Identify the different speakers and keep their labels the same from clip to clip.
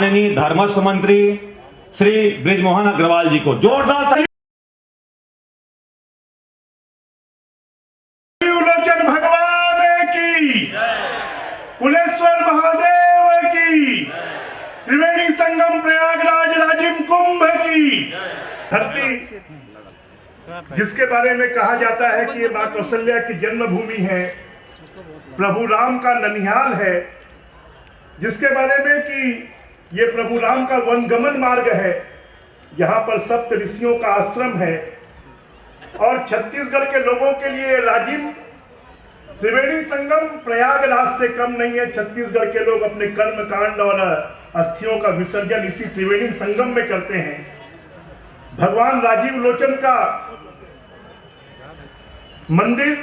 Speaker 1: माननीय धर्मस्व मंत्री श्री बृजमोहन अग्रवाल जी को जोरदार
Speaker 2: लोचन भगवान की, कुलेश्वर महादेव की, त्रिवेणी संगम प्रयागराज राजिम कुंभ की धरती जिसके बारे में कहा जाता है कि ये मां कौशल्या की जन्मभूमि है, प्रभु राम का ननिहाल है, जिसके बारे में कि ये प्रभु राम का वनगमन मार्ग है, यहाँ पर सप्त ऋषियों का आश्रम है और छत्तीसगढ़ के लोगों के लिए राजिम त्रिवेणी संगम प्रयागराज से कम नहीं है। छत्तीसगढ़ के लोग अपने कर्म कांड और अस्थियों का विसर्जन इसी त्रिवेणी संगम में करते हैं। भगवान राजीव लोचन का मंदिर,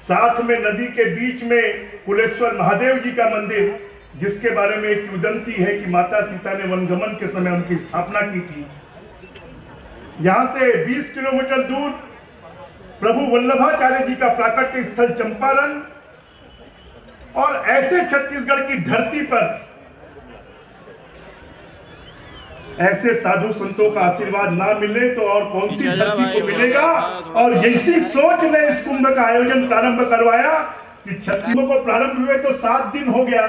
Speaker 2: साथ में नदी के बीच में कुलेश्वर महादेव जी का मंदिर, जिसके बारे में एक किंवदंती है कि माता सीता ने वनगमन के समय उनकी स्थापना की थी। यहां से 20 किलोमीटर दूर प्रभु वल्लभाचार्य जी का प्राकट्य स्थल चंपारण, और ऐसे छत्तीसगढ़ की धरती पर ऐसे साधु संतों का आशीर्वाद ना मिले तो और कौन सी धरती को मिलेगा। और इसी सोच ने इस कुंभ का आयोजन प्रारंभ करवाया कि छत्तीसगढ़ को प्रारंभ हुए तो 7 दिन हो गया।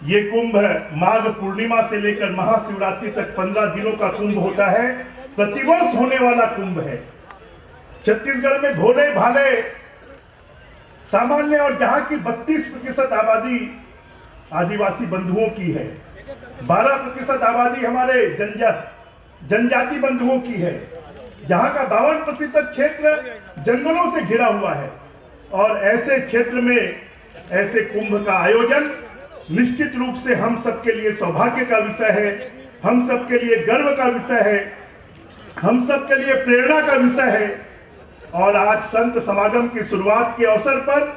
Speaker 2: ये कुंभ माघ पूर्णिमा से लेकर महाशिवरात्रि तक 15 दिनों का कुंभ होता है। प्रतिवर्ष होने वाला कुंभ है। छत्तीसगढ़ में भोले भाले सामान्य और जहां की 32% आबादी आदिवासी बंधुओं की है, 12% आबादी हमारे जनजाति बंधुओं की है, जहां का 52% क्षेत्र जंगलों से घिरा हुआ है। और ऐसे क्षेत्र में ऐसे कुंभ का आयोजन निश्चित रूप से हम सबके लिए सौभाग्य का विषय है, हम सबके लिए गर्व का विषय है, हम सबके लिए प्रेरणा का विषय है। और आज संत समागम की शुरुआत के अवसर पर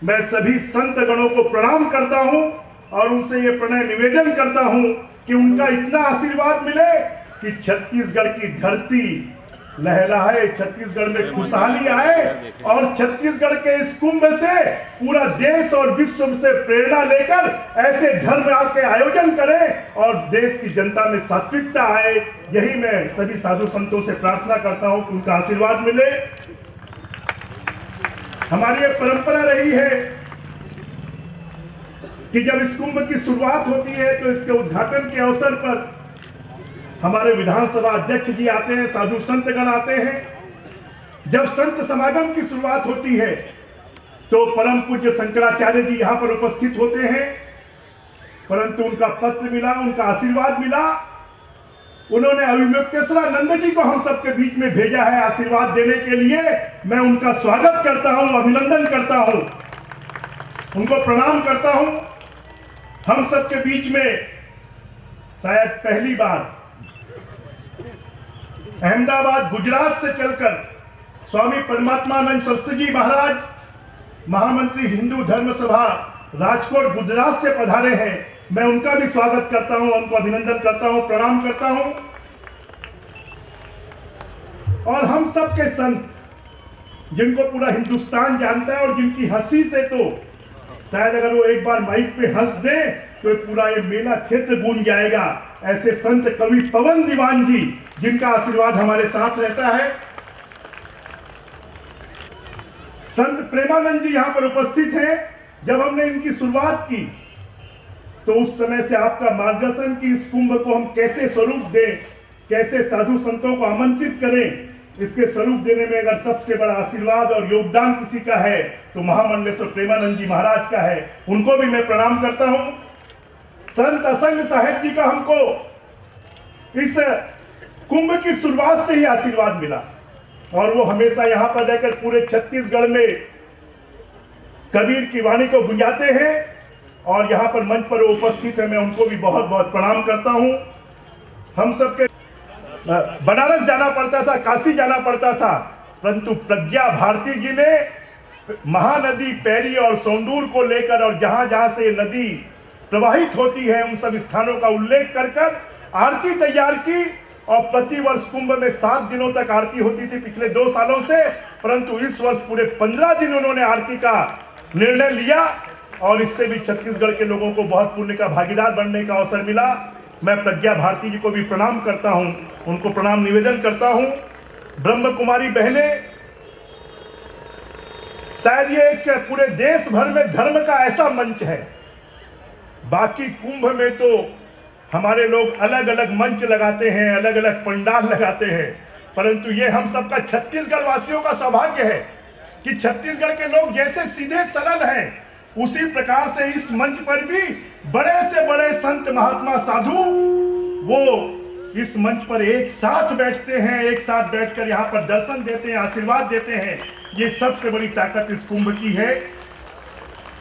Speaker 2: मैं सभी संत गणों को प्रणाम करता हूं और उनसे ये प्रणय निवेदन करता हूं कि उनका इतना आशीर्वाद मिले कि छत्तीसगढ़ की धरती लहराए, छत्तीसगढ़ में खुशहाली आए और छत्तीसगढ़ के इस कुंभ से पूरा देश और विश्व से प्रेरणा लेकर ऐसे धर्म के आयोजन करें और देश की जनता में सात्विकता आए। यही मैं सभी साधु संतों से प्रार्थना करता हूं कि उनका आशीर्वाद मिले। हमारी एक परंपरा रही है कि जब इस कुंभ की शुरुआत होती है तो इसके उद्घाटन के अवसर पर हमारे विधानसभा अध्यक्ष जी आते हैं, साधु संतगण आते हैं। जब संत समागम की शुरुआत होती है तो परम पूज्य शंकराचार्य जी यहाँ पर उपस्थित होते हैं, परंतु उनका पत्र मिला, उनका आशीर्वाद मिला। उन्होंने अभिमुक्तेश्वरानंद जी को हम सबके बीच में भेजा है आशीर्वाद देने के लिए। मैं उनका स्वागत करता हूं, अभिनंदन करता हूं, उनको प्रणाम करता हूं। हम सबके बीच में शायद पहली बार अहमदाबाद गुजरात से चलकर स्वामी परमात्मानंद सरस्वती जी महाराज, महामंत्री हिंदू धर्म सभा राजकोट गुजरात से पधारे हैं। मैं उनका भी स्वागत करता हूं, उनको अभिनंदन करता हूं, प्रणाम करता हूं। और हम सब के संत जिनको पूरा हिंदुस्तान जानता है और जिनकी हंसी से तो शायद अगर वो एक बार माइक पे हंस दे तो पूरा ये मेला क्षेत्र गूंज जाएगा, ऐसे संत कवि पवन दीवान जी जिनका आशीर्वाद हमारे साथ रहता है। संत प्रेमानंद जी यहाँ पर उपस्थित हैं। जब हमने इनकी शुरुआत की तो उस समय से आपका मार्गदर्शन कि इस कुंभ को हम कैसे स्वरूप दें, कैसे साधु संतों को आमंत्रित करें, इसके स्वरूप देने में अगर सबसे बड़ा आशीर्वाद और योगदान किसी का है तो महामंडलेश्वर प्रेमानंद जी महाराज का है। उनको भी मैं प्रणाम करता हूं। संत असंग साहेब जी का हमको इस कुंभ की शुरुआत से ही आशीर्वाद मिला और वो हमेशा यहां पर रहकर पूरे छत्तीसगढ़ में कबीर की वाणी को गुंजाते हैं और यहां पर मंच पर वो उपस्थित है। मैं उनको भी बहुत बहुत प्रणाम करता हूं। हम सबके बनारस जाना पड़ता था, काशी जाना पड़ता था, परंतु प्रज्ञा भारती जी ने महानदी पैरी और सोंदूर को लेकर और जहां जहां से नदी प्रवाहित होती है उन सब स्थानों का उल्लेख कर कर आरती तैयार की। और प्रतिवर्ष कुंभ में 7 दिनों तक आरती होती थी पिछले 2 सालों से, परंतु इस वर्ष पूरे 15 दिन उन्होंने आरती का निर्णय लिया और इससे भी छत्तीसगढ़ के लोगों को बहुत पुण्य का भागीदार बनने का अवसर मिला। मैं प्रज्ञा भारती जी को भी प्रणाम करता हूं, उनको प्रणाम निवेदन करता हूं। ब्रह्म कुमारी बहनें, शायद ये एक पूरे देश भर में धर्म का ऐसा मंच है। बाकी कुंभ में तो हमारे लोग अलग अलग मंच लगाते हैं, अलग अलग पंडाल लगाते हैं, परंतु ये हम सबका छत्तीसगढ़ वासियों का सौभाग्य है कि छत्तीसगढ़ के लोग जैसे सीधे सरल हैं, उसी प्रकार से इस मंच पर भी बड़े से बड़े संत महात्मा साधु वो इस मंच पर एक साथ बैठते हैं, एक साथ बैठकर यहाँ पर दर्शन देते हैं, आशीर्वाद देते हैं। ये सबसे बड़ी ताकत इस कुंभ की है।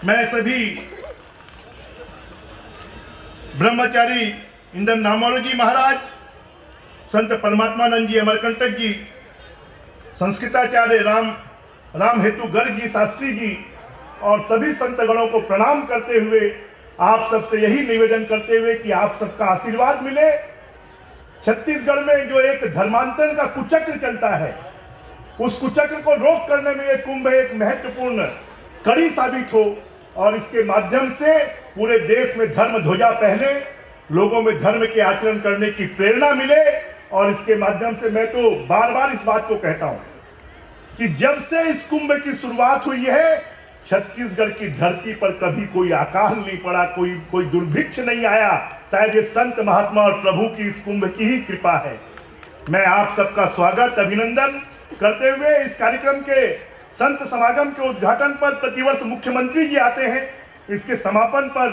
Speaker 2: मैं सभी ब्रह्मचारी इंद्र नामोरू जी महाराज, संत परमात्मानंद जी अमरकंटक जी, संस्कृताचार्य राम हेतु गर्ग जी शास्त्री जी और सभी संतगणों को प्रणाम करते हुए आप सबसे यही निवेदन करते हुए कि आप सबका आशीर्वाद मिले। छत्तीसगढ़ में जो एक धर्मांतरण का कुचक्र चलता है, उस कुचक्र को रोक करने में यह कुंभ एक महत्वपूर्ण कड़ी साबित हो और इसके माध्यम से पूरे देश में धर्म ध्वजा पहने, लोगों में धर्म के आचरण करने की प्रेरणा मिले। और इसके माध्यम से मैं तो बार बार इस बात को कहता हूं कि जब से इस कुंभ की शुरुआत हुई है, छत्तीसगढ़ की धरती पर कभी कोई अकाल नहीं पड़ा, कोई दुर्भिक्ष नहीं आया। शायद ये संत महात्मा और प्रभु की इस कुंभ की ही कृपा है। मैं आप सबका स्वागत अभिनंदन करते हुए इस कार्यक्रम के संत समागम के उद्घाटन पर प्रतिवर्ष मुख्यमंत्री जी आते हैं, इसके समापन पर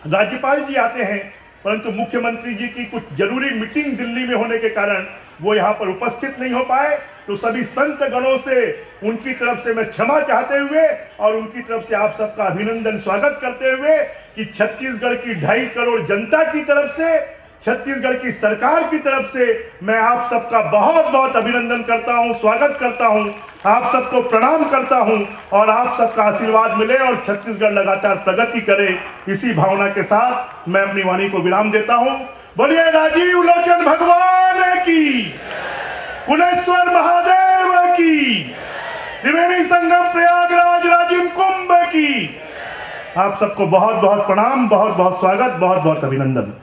Speaker 2: राज्यपाल जी आते हैं, परंतु मुख्यमंत्री जी की कुछ जरूरी मीटिंग दिल्ली में होने के कारण वो यहाँ पर उपस्थित नहीं हो पाए। तो सभी संत गणों से उनकी तरफ से मैं क्षमा चाहते हुए और उनकी तरफ से आप सबका अभिनंदन स्वागत करते हुए कि छत्तीसगढ़ की 2.5 करोड़ जनता की तरफ से, छत्तीसगढ़ की सरकार की तरफ से मैं आप सबका बहुत बहुत अभिनंदन करता हूं, स्वागत करता हूं, आप सबको प्रणाम करता हूं और आप सबका आशीर्वाद मिले और छत्तीसगढ़ लगातार प्रगति करे। इसी भावना के साथ मैं अपनी वाणी को विराम देता हूं। बोलिए राजीव लोचन भगवान की, कुलेश्वर महादेव की, त्रिवेणी संगम प्रयागराज राजिम कुंभ की। आप सबको बहुत बहुत प्रणाम, बहुत बहुत स्वागत, बहुत बहुत अभिनंदन।